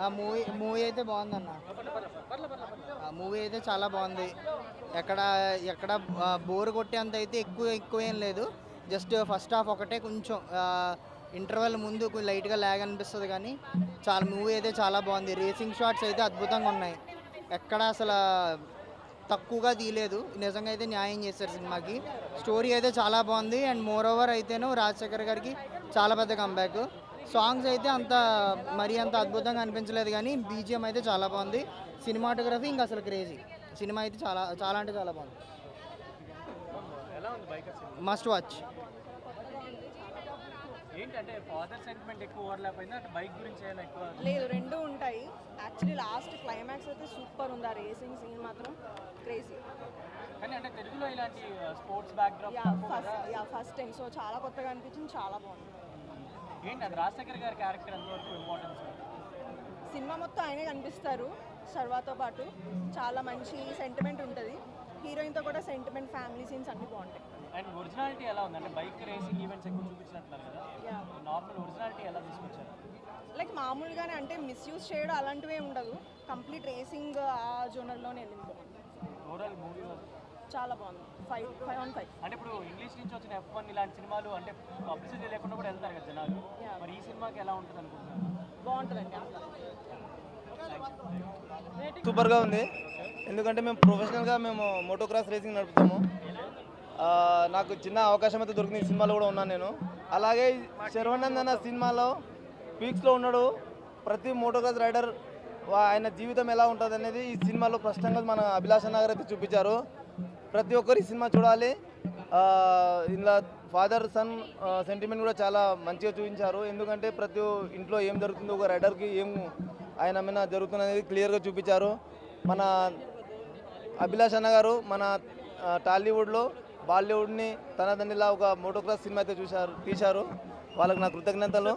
ఆ movie movie అయితే బాగుందన్న. ఆ మూవీ అయితే చాలా బాగుంది. ఎక్కడ ఎక్కడ బోర్ కొట్టేంత అయితే ఎక్కువ ఏం లేదు. జస్ట్ ఫస్ట్ హాఫ్ ఒకటే కొంచెం ఇంటర్వెల్ ముందు కొంచెం లైట్గా ల్యాగ్ అనిపిస్తుంది కానీ చాలా మూవీ అయితే చాలా బాగుంది. రేసింగ్ షాట్స్ అయితే అద్భుతంగా ఉన్నాయి. ఎక్కడ అసలు తక్కువగా తీయలేదు. నిజంగా అయితే న్యాయం చేశారు సినిమాకి. స్టోరీ అయితే చాలా బాగుంది. అండ్ మోర్ ఓవర్ అయితేను రాజశేఖర్ గారికి చాలా పెద్ద కంబ్యాక్. సాంగ్స్ అయితే అంత మరీ అంత అద్భుతంగా అనిపించలేదు కానీ బీజిఎం అయితే చాలా బాగుంది. సినిమాటోగ్రఫీ ఇంకా అసలు క్రేజీ. సినిమా అయితే చాలా చాలా అంటే చాలా బాగుంది. Must watch. ఏంటంటే ఫాదర్ సెంటిమెంట్ ఎక్కువ ఓవర్లాప్ అయింది అంటే బైక్ గురించి ఏమైనా ఎక్కువ లేదు, రెండు ఉంటాయి. యాక్చువల్లీ లాస్ట్ క్లైమాక్స్ అయితే సూపర్ ఉంది. ఆ రేసింగ్ సీన్ మాత్రం క్రేజీ. కానీ అంటే తెలుగులో ఇలాంటి sports backdrop first time. So చాలా కొత్తగా అనిపించింది, చాలా బాగుంది. ఏంటి అది రాజశేఖర్ గారి క్యారెక్టర్ ఎంతవరకు ఇంపార్టెన్స్? సినిమా మొత్తం ఆయనే కనిపిస్తారు సర్వాతో పాటు. చాలా మంచి సెంటిమెంట్ ఉంటుంది. హీరోయిన్తో కూడా సెంటిమెంట్, ఫ్యామిలీ సీన్స్ అన్నీ బాగుంటాయి. అండ్ ఒరిజినాలిటీ ఎలా ఉంది? అంటే బైక్ రేసింగ్ ఈవెంట్స్ ఎక్కువ చూపించినట్టున్నారు కదా, నార్మల్ ఒరిజినాలిటీ ఎలా తీసుకొచ్చారు? లైక్ మామూలుగానే, అంటే మిస్యూజ్ చేయడం అలాంటివే ఉండదు. కంప్లీట్ రేసింగ్ ఆ జోనర్లోనే వెళ్ళింది. బాగుంది, ఓవరాల్ మూవీ చాలా బాగుంది. 5/5. అంటే ఇప్పుడు ఇంగ్లీష్ నుంచి వచ్చిన F1 ఇలాంటి సినిమాలు అంటే పబ్లిసిటీ లేకుండా కూడా వెళ్తారు కదా జనాలు. మరి ఈ సినిమాకి ఎలా ఉంటుంది అనుకుంటున్నారు? బాగుంటుందండి. సూపర్గా ఉంది. ఎందుకంటే మేము ప్రొఫెషనల్గా మోటోక్రాస్ రేసింగ్ నడుపుతాము. నాకు చిన్న అవకాశం అయితే దొరికింది. ఈ సినిమాలో కూడా ఉన్నాను నేను. అలాగే శర్వానంద్ అన్న సినిమాలో పీక్స్లో ఉన్నాడు. ప్రతి మోటోక్రాస్ రైడర్ ఆయన జీవితం ఎలా ఉంటుంది అనేది ఈ సినిమాలో స్పష్టంగా మన అభిలాష నగర్ అయితే చూపించారు. ప్రతి ఒక్కరు ఈ సినిమా చూడాలి. ఇందులో ఫాదర్ సన్ సెంటిమెంట్ కూడా చాలా మంచిగా చూపించారు. ఎందుకంటే ప్రతి ఇంట్లో ఏం జరుగుతుందో, ఒక రైడర్కి ఏం ఆయన మీద జరుగుతుంది అనేది క్లియర్గా చూపించారు. మన అభిలాష్ అన్న గారు మన టాలీవుడ్లో బాలీవుడ్ని తనదండిలా ఒక మోటోక్రాస్ సినిమా అయితే తీశారు. వాళ్ళకి నా కృతజ్ఞతలు.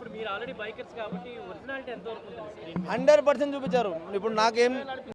100% చూపించారు. ఇప్పుడు నాకేం